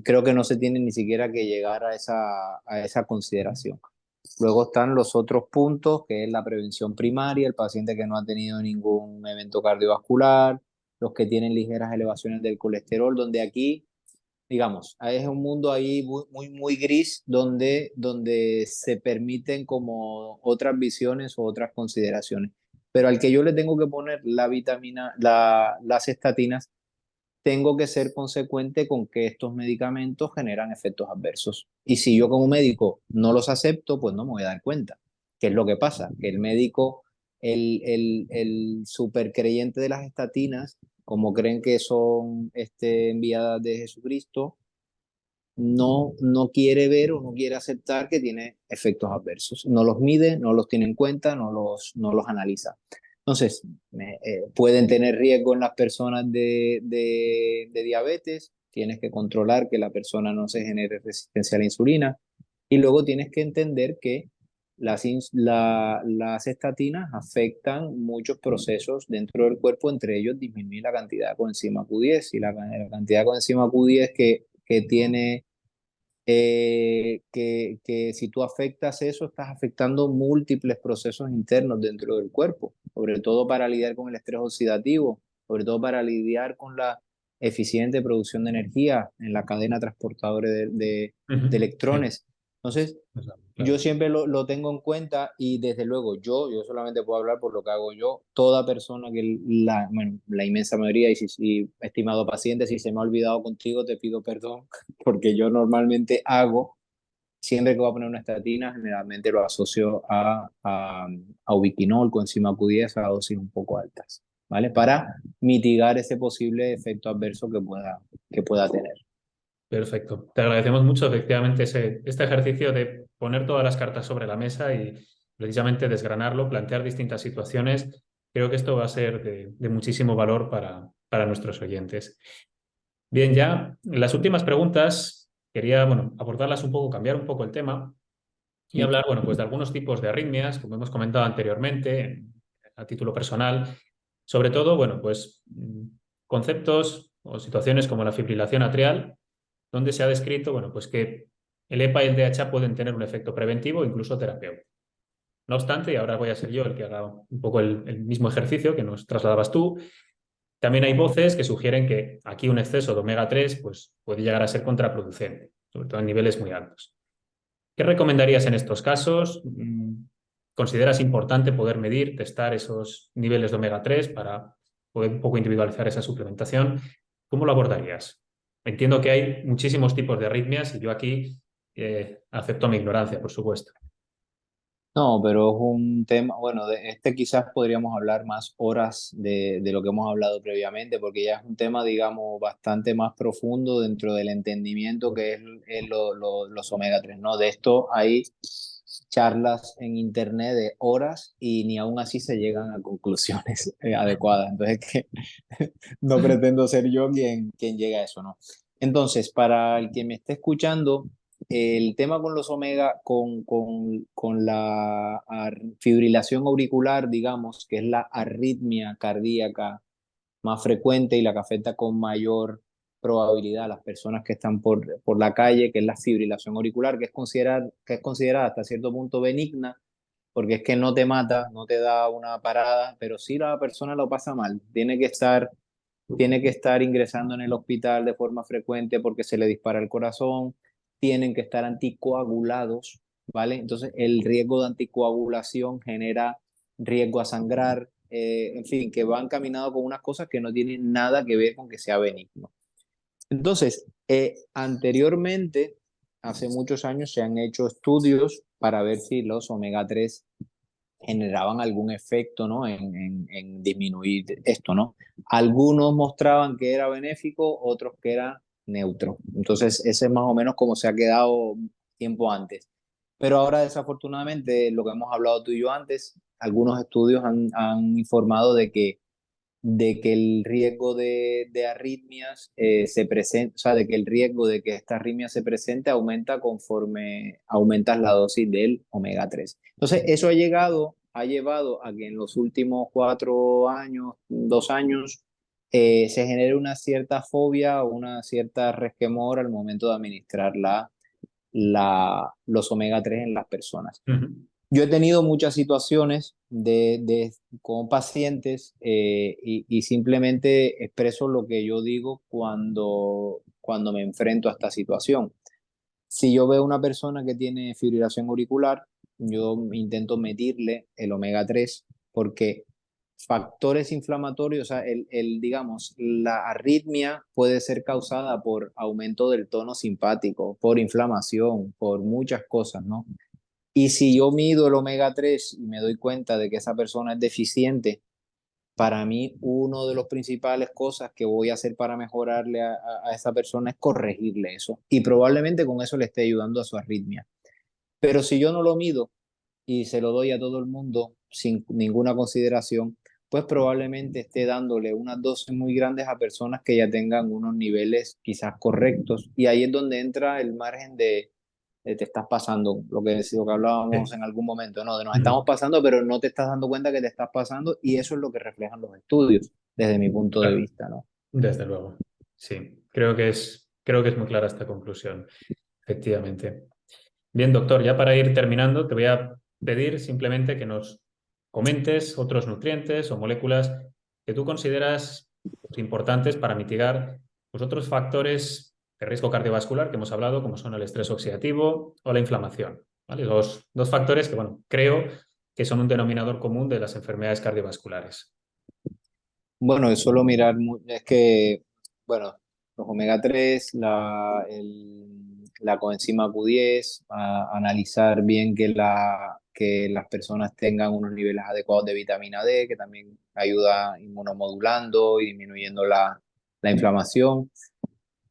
S2: Creo que no se tiene ni siquiera que llegar a esa consideración. Luego están los otros puntos, que es la prevención primaria, el paciente que no ha tenido ningún evento cardiovascular, los que tienen ligeras elevaciones del colesterol, donde aquí, digamos, es un mundo ahí muy gris donde se permiten como otras visiones o otras consideraciones. Pero al que yo le tengo que poner las estatinas, tengo que ser consecuente con que estos medicamentos generan efectos adversos. Y si yo como médico no los acepto, pues no me voy a dar cuenta. ¿Qué es lo que pasa? Que el médico, el super creyente de las estatinas, como creen que son enviadas de Jesucristo, no quiere ver o no quiere aceptar que tiene efectos adversos. No los mide, no los tiene en cuenta, no los analiza. Entonces, pueden tener riesgo en las personas de diabetes, tienes que controlar que la persona no se genere resistencia a la insulina y luego tienes que entender que las estatinas afectan muchos procesos dentro del cuerpo, entre ellos disminuir la cantidad de coenzima Q10 y la cantidad de coenzima Q10 que tiene que si tú afectas eso, estás afectando múltiples procesos internos dentro del cuerpo, sobre todo para lidiar con el estrés oxidativo, sobre todo para lidiar con la eficiente producción de energía en la cadena transportadora de
S1: Sí,
S2: electrones. Entonces, yo
S1: claro.
S2: siempre lo tengo en cuenta y desde luego yo solamente puedo hablar por lo que hago yo. Toda persona que bueno, la inmensa mayoría y estimado paciente, si se me ha olvidado contigo, te pido perdón porque yo normalmente hago, siempre que voy a poner una estatina, generalmente lo asocio a ubiquinol, coenzima Q10 a dosis un poco altas, ¿vale? Para mitigar ese posible efecto adverso que pueda tener.
S1: Perfecto. Te agradecemos mucho, efectivamente, este ejercicio de poner todas las cartas sobre la mesa y precisamente desgranarlo, plantear distintas situaciones. Creo que esto va a ser de muchísimo valor para nuestros oyentes. Bien, ya las últimas preguntas quería, bueno, abordarlas un poco, cambiar un poco el tema y
S2: ¿Sí?
S1: hablar, bueno, pues de algunos tipos de arritmias, como hemos comentado anteriormente, a título personal. Sobre todo, bueno, pues conceptos o situaciones como la fibrilación atrial, donde se ha descrito, bueno, pues que el EPA y el DHA pueden tener un efecto preventivo, incluso terapéutico. No obstante, y ahora voy a ser yo el que haga un poco el mismo ejercicio que nos trasladabas tú, también hay voces que sugieren que aquí un exceso de omega 3 pues, puede llegar a ser contraproducente, sobre todo en niveles muy altos. ¿Qué recomendarías en estos casos? ¿Consideras importante poder medir, testar esos niveles de omega 3 para poder un poco individualizar esa suplementación? ¿Cómo lo abordarías? Entiendo que hay muchísimos tipos de arritmias y yo aquí acepto mi ignorancia, por supuesto.
S2: No, pero es un tema, bueno, de este quizás podríamos hablar más horas de lo que hemos hablado previamente, porque ya es un tema, digamos, bastante más profundo dentro del entendimiento que es los omega 3, ¿no? De esto hay charlas en internet de horas y ni aún así se llegan a conclusiones adecuadas. Entonces, que no pretendo ser yo quien llegue a eso, ¿no? Entonces, para el que me esté escuchando, el tema con los omega, con la fibrilación auricular, digamos, que es la arritmia cardíaca más frecuente y la que afecta con mayor probabilidad a las personas que están por la calle, que es la fibrilación auricular, que es considerada hasta cierto punto benigna, porque es que no te mata, no te da una parada, pero sí la persona lo pasa mal. Tiene que estar ingresando en el hospital de forma frecuente porque se le dispara el corazón, tienen que estar anticoagulados, ¿vale? Entonces el riesgo de anticoagulación genera riesgo a sangrar, en fin, que va encaminado con unas cosas que no tienen nada que ver con que sea benigno. Entonces, anteriormente, hace muchos años, se han hecho estudios para ver si los omega 3 generaban algún efecto, ¿no? En disminuir esto, ¿no? Algunos mostraban que era benéfico, otros que era neutro. Entonces, ese es más o menos como se ha quedado tiempo antes. Pero ahora, desafortunadamente, lo que hemos hablado tú y yo antes, algunos estudios han informado de que de que el riesgo de arritmias se presente, o sea, de que el riesgo de que esta arritmia se presente aumenta conforme aumentas la dosis del omega 3. Entonces, eso ha llevado a que en los últimos 4 años, 2 años, se genere una cierta fobia o una cierta resquemor al momento de administrar los omega 3 en las personas.
S1: Ujú.
S2: Yo he tenido muchas situaciones con pacientes y simplemente expreso lo que yo digo cuando me enfrento a esta situación. Si yo veo una persona que tiene fibrilación auricular, yo intento medirle el omega 3 porque factores inflamatorios, o sea, digamos, la arritmia puede ser causada por aumento del tono simpático, por inflamación, por muchas cosas, ¿no? Y si yo mido el omega 3 y me doy cuenta de que esa persona es deficiente, para mí uno de los principales cosas que voy a hacer para mejorarle a esa persona es corregirle eso. Y probablemente con eso le esté ayudando a su arritmia. Pero si yo no lo mido y se lo doy a todo el mundo sin ninguna consideración, pues probablemente esté dándole unas dosis muy grandes a personas que ya tengan unos niveles quizás correctos. Y ahí es donde entra el margen de te estás pasando, lo que hablábamos
S1: Sí.
S2: en algún momento, ¿no? De nos estamos
S1: Ujú.
S2: pasando, pero no te estás dando cuenta que te estás pasando y eso es lo que reflejan los estudios, desde mi punto de
S1: Claro,
S2: vista, ¿no?
S1: desde luego. Sí, creo que es muy clara esta conclusión, efectivamente. Bien, doctor, ya para ir terminando, te voy a pedir simplemente que nos comentes otros nutrientes o moléculas que tú consideras pues, importantes para mitigar pues, otros factores de riesgo cardiovascular que hemos hablado, como son el estrés oxidativo o la inflamación. ¿Vale? Los dos factores que, bueno, creo que son un denominador común de las enfermedades cardiovasculares.
S2: Bueno, es solo mirar, es que, bueno, los omega 3 la coenzima Q10, analizar bien que las personas tengan unos niveles adecuados de vitamina D, que también ayuda inmunomodulando y disminuyendo la inflamación.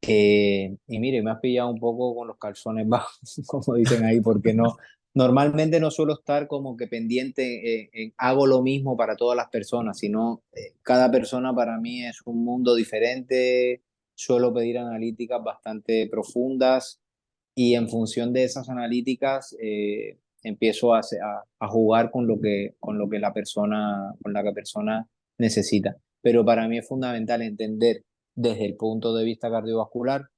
S2: Y mire, me has pillado un poco con los calzones bajos, como dicen ahí, porque normalmente no suelo estar como que pendiente hago lo mismo para todas las personas, sino cada persona para mí es un mundo diferente, suelo pedir analíticas bastante profundas y en función de esas analíticas empiezo a jugar con lo que con la que persona necesita. Pero para mí es fundamental entender desde el punto de vista cardiovascular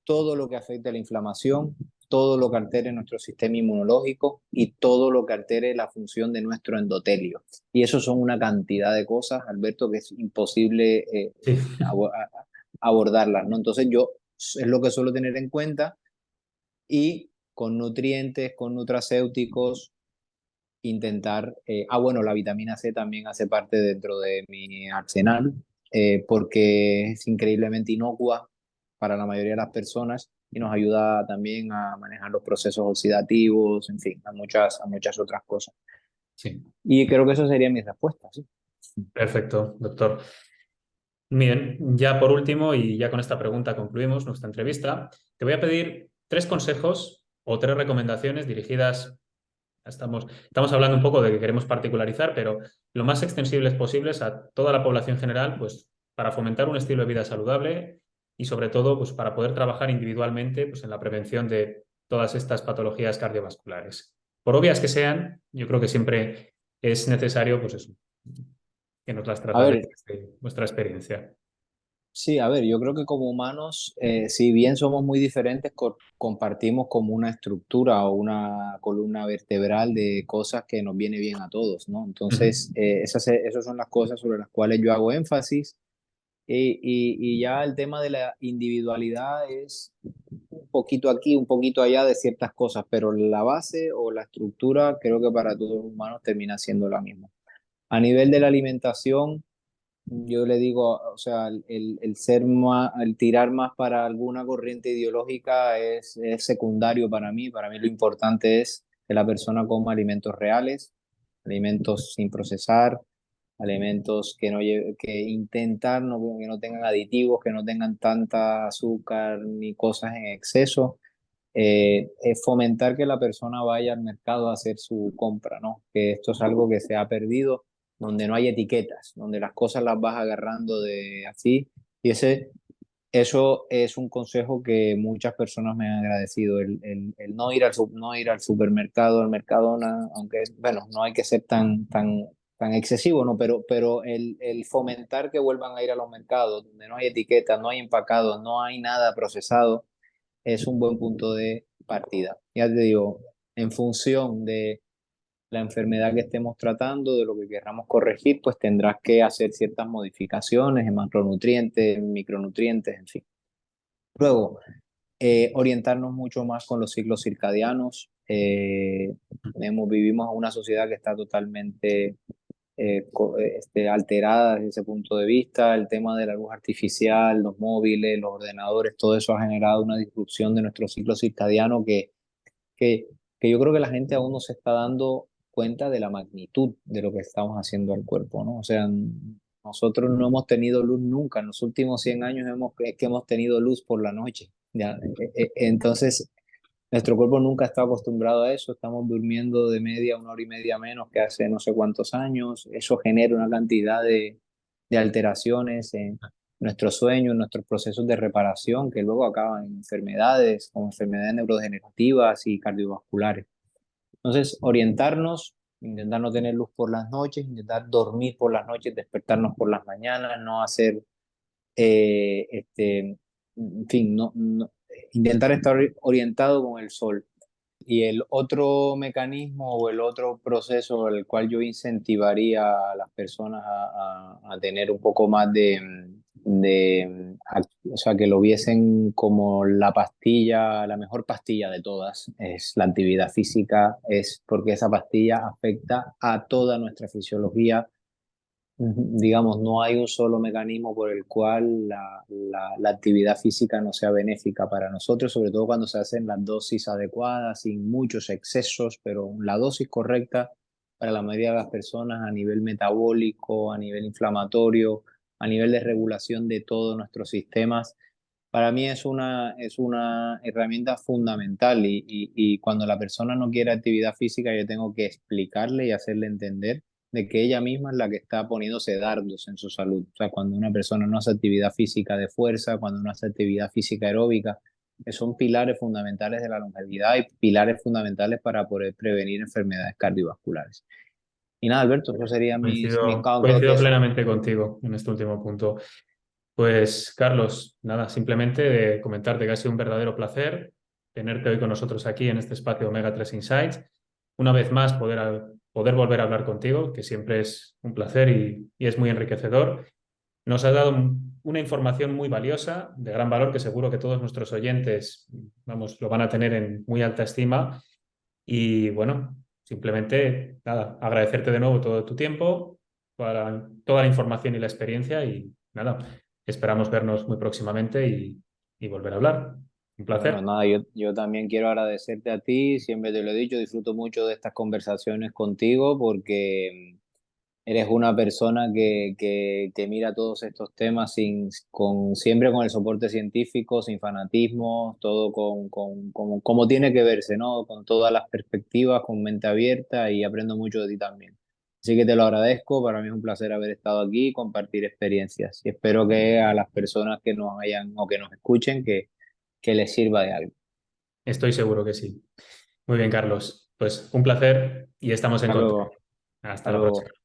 S2: todo lo que afecte a la inflamación, todo lo que altere nuestro sistema inmunológico y todo lo que altere la función de nuestro endotelio. Y eso son una cantidad de cosas, Alberto, que es imposible
S1: Sí.
S2: abordarlas, ¿no? Entonces yo es lo que suelo tener en cuenta y con nutrientes, con nutracéuticos, intentar, bueno, la vitamina C también hace parte dentro de mi arsenal, porque es increíblemente inocua para la mayoría de las personas y nos ayuda también a manejar los procesos oxidativos, en fin, a muchas otras cosas.
S1: Sí,
S2: Y creo que eso sería mi respuesta, ¿sí?
S1: perfecto, doctor. Bien, ya por último, y ya con esta pregunta concluimos nuestra entrevista, te voy a pedir tres consejos o tres recomendaciones dirigidas, estamos hablando un poco de que queremos particularizar, pero lo más extensibles posibles a toda la población general, pues para fomentar un estilo de vida saludable y sobre todo pues, para poder trabajar individualmente pues, en la prevención de todas estas patologías cardiovasculares. Por obvias que sean, yo creo que siempre es necesario pues eso, que nos las
S2: A
S1: trasladéis
S2: ver,
S1: desde vuestra experiencia.
S2: sí, a ver, yo creo que como humanos, si bien somos muy diferentes, compartimos como una estructura o una columna vertebral de cosas que nos viene bien a todos, ¿no? Entonces,
S1: Ujú.
S2: esas son las cosas sobre las cuales yo hago énfasis. Y ya el tema de la individualidad es un poquito aquí, un poquito allá de ciertas cosas, pero la base o la estructura creo que para todos los humanos termina siendo la misma. A nivel de la alimentación, yo le digo, o sea, el ser más, el tirar más para alguna corriente ideológica es secundario para mí. Para mí lo importante es que la persona coma alimentos reales, alimentos sin procesar, alimentos que intentar que no tengan aditivos, que no tengan tanta azúcar ni cosas en exceso. Es fomentar que la persona vaya al mercado a hacer su compra, ¿no? Que esto es algo que se ha perdido donde no hay etiquetas, donde las cosas las vas agarrando de así. Y eso es un consejo que muchas personas me han agradecido, el no ir no ir al supermercado, al Mercadona, aunque, bueno, no hay que ser tan excesivo, ¿no? Pero el fomentar que vuelvan a ir a los mercados, donde no hay etiquetas, no hay empacados, no hay nada procesado, es un buen punto de partida. Ya te digo, en función de la enfermedad que estemos tratando, de lo que queramos corregir, pues tendrás que hacer ciertas modificaciones en macronutrientes, en micronutrientes, en fin. Luego, orientarnos mucho más con los ciclos circadianos. Vivimos en una sociedad que está totalmente alterada desde ese punto de vista. El tema de la luz artificial, los móviles, los ordenadores, todo eso ha generado una disrupción de nuestro ciclo circadiano que, que yo creo que la gente aún no se está dando cuenta de la magnitud de lo que estamos haciendo al cuerpo, ¿no? O sea, nosotros no hemos tenido luz nunca. En los últimos 100 años es que hemos tenido luz por la noche. ¿Ya? Entonces, nuestro cuerpo nunca está acostumbrado a eso. Estamos durmiendo de media 1 hora y media menos que hace no sé cuántos años. Eso genera una cantidad de alteraciones en nuestro sueño, en nuestros procesos de reparación, que luego acaban en enfermedades, como enfermedades neurodegenerativas y cardiovasculares. Entonces, orientarnos, intentar no tener luz por las noches, intentar dormir por las noches, despertarnos por las mañanas, no hacer, en fin, intentar estar orientado con el sol. Y el otro mecanismo o el otro proceso el cual yo incentivaría a las personas a tener un poco más o sea, que lo viesen como la pastilla, la mejor pastilla de todas, es la actividad física, es porque esa pastilla afecta a toda nuestra fisiología. Digamos, no hay un solo mecanismo por el cual la actividad física no sea benéfica para nosotros, sobre todo cuando se hacen las dosis adecuadas, sin muchos excesos, pero la dosis correcta para la mayoría de las personas a nivel metabólico, a nivel inflamatorio, a nivel de regulación de todos nuestros sistemas. Para mí es una herramienta fundamental y cuando la persona no quiere actividad física, yo tengo que explicarle y hacerle entender de que ella misma es la que está poniéndose dardos en su salud. O sea, cuando una persona no hace actividad física de fuerza, cuando no hace actividad física aeróbica, que son pilares fundamentales de la longevidad y pilares fundamentales para poder prevenir enfermedades cardiovasculares. Y nada, Alberto, eso serían mis cálculos.
S1: Coincido plenamente contigo en este último punto. Pues, Carlos, nada, simplemente comentarte que ha sido un verdadero placer tenerte hoy con nosotros aquí en este espacio Omega 3 Insights. Una vez más, poder volver a hablar contigo, que siempre es un placer y es muy enriquecedor. Nos has dado una información muy valiosa, de gran valor, que seguro que todos nuestros oyentes, vamos, lo van a tener en muy alta estima. Y bueno, simplemente, nada, agradecerte de nuevo todo tu tiempo, para toda la información y la experiencia y nada, esperamos vernos muy próximamente y volver a hablar. Un
S2: Bueno,
S1: placer.
S2: nada, yo también quiero agradecerte a ti, siempre te lo he dicho, disfruto mucho de estas conversaciones contigo porque eres una persona que mira todos estos temas siempre con el soporte científico, sin fanatismo, todo como tiene que verse, ¿no? Con todas las perspectivas, con mente abierta y aprendo mucho de ti también. Así que te lo agradezco, para mí es un placer haber estado aquí y compartir experiencias. Y espero que a las personas que nos hayan o que nos escuchen, que les sirva de algo.
S1: Estoy seguro que sí. Muy bien, Carlos. Pues un placer y estamos en
S2: Hasta
S1: contacto.
S2: luego.
S1: Hasta
S2: Hasta
S1: la próxima.
S2: luego.